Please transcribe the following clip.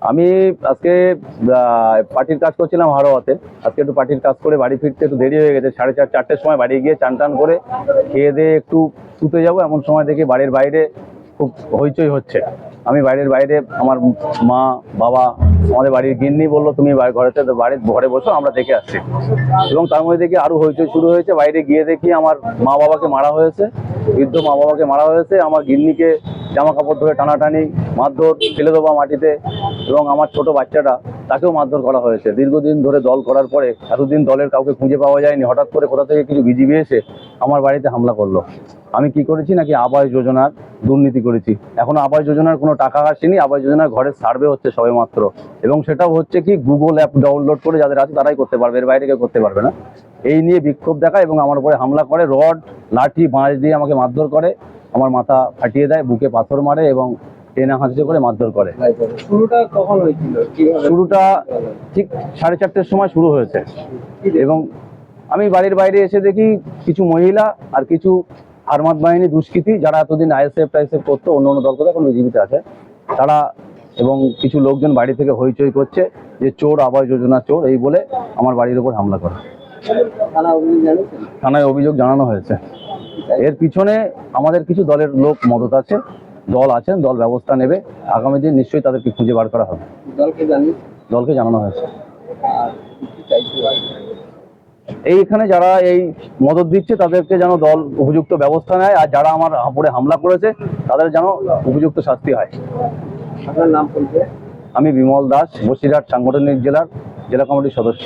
আমি আজকে পার্টির কাজ করছিলাম হারোয়াতে। আজকে একটু পার্টির কাজ করে বাড়ি ফিরতে একটু দেরি হয়ে গেছে। 4:30-4টের সময় বাড়ি গিয়ে চান টান করে খেয়ে দিয়ে একটু শুতে যাবো, এমন সময় দেখি বাড়ির বাইরে খুব হইচই হচ্ছে। আমি বাড়ির বাইরে, আমার মা বাবা, আমাদের বাড়ির গিন্নি বললো তুমি বাড়ির ঘরে বসো, আমরা দেখে আসছি। এবং তার মধ্যে দেখি আরো হইচই শুরু হয়েছে। বাইরে গিয়ে দেখি আমার মা বাবাকে মারা হয়েছে, বৃদ্ধ মা বাবাকে মারা হয়েছে। আমার গিন্নিকে জামা কাপড় ধরে টানাটানি, মারধর, ফেলে দেওয়া মাটিতে, এবং আমার ছোট বাচ্চাটা তাকেও মারধর করা হয়েছে। দীর্ঘদিন ধরে দল করার পরে এতদিন দলের কাউকে খুঁজে পাওয়া যায়নি, হঠাৎ করে কোথা থেকে কিছু বিজিবি এসে আমার বাড়িতে হামলা করলো। আমি কি করেছি নাকি আবাস যোজনার দুর্নীতি করেছি। এখনো আবাস যোজনার কোনো টাকা আসেনি। আবাস যোজনার ঘরের সার্ভে হচ্ছে সবে মাত্র, এবং সেটাও হচ্ছে কি গুগল অ্যাপ ডাউনলোড করে যাদের আছে তারাই করতে পারবে, এর বাইরে কেউ করতে পারবে না। এই নিয়ে বিক্ষোভ দেখায় এবং আমার উপরে হামলা করে, রড লাঠি বাঁশ দিয়ে আমাকে মারধর করে, আমার মাথা ফাটিয়ে দেয়, বুকে পাথর মারে এবং টেনে হাঁচড়ে করে মারধর করে। শুরুটা কখন হয়েছিল? শুরুটা ঠিক 4:30-র সময় শুরু হয়েছে। এবং আমি বাড়ির বাইরে এসে দেখি কিছু মহিলা আর কিছু আর্মাদ বাহিনী দুষ্কৃতী, যারা এতদিন আইএসএফ টাইএসএফ করতো, অন্য অন্য দল করে এখন বিজেপিতে আছে, তারা এবং কিছু লোকজন বাড়ি থেকে হইচই করছে যে চোর, আবাস যোজনা চোর, এই বলে আমার বাড়ির উপর হামলা করে। থানায় অভিযোগ জানানো হয়েছে। এর পিছনে আমাদের কিছু দলের লোক মদত আছে, দল আছেন, দল ব্যবস্থা নেবে। আগামী দিন নিশ্চয়ই তাদেরকে খুঁজে বার করা হবে। দলকে জানানো হয়েছে। এইখানে যারা এই মদত দিচ্ছে তাদেরকে যেন দল উপযুক্ত ব্যবস্থা নেয়, আর যারা আমার উপরে হামলা করেছে তাদের যেন উপযুক্ত শাস্তি হয়। আপনার নাম? আমি বিমল দাস, বসিরহাট সাংগঠনিক জেলা কমিটির সদস্য।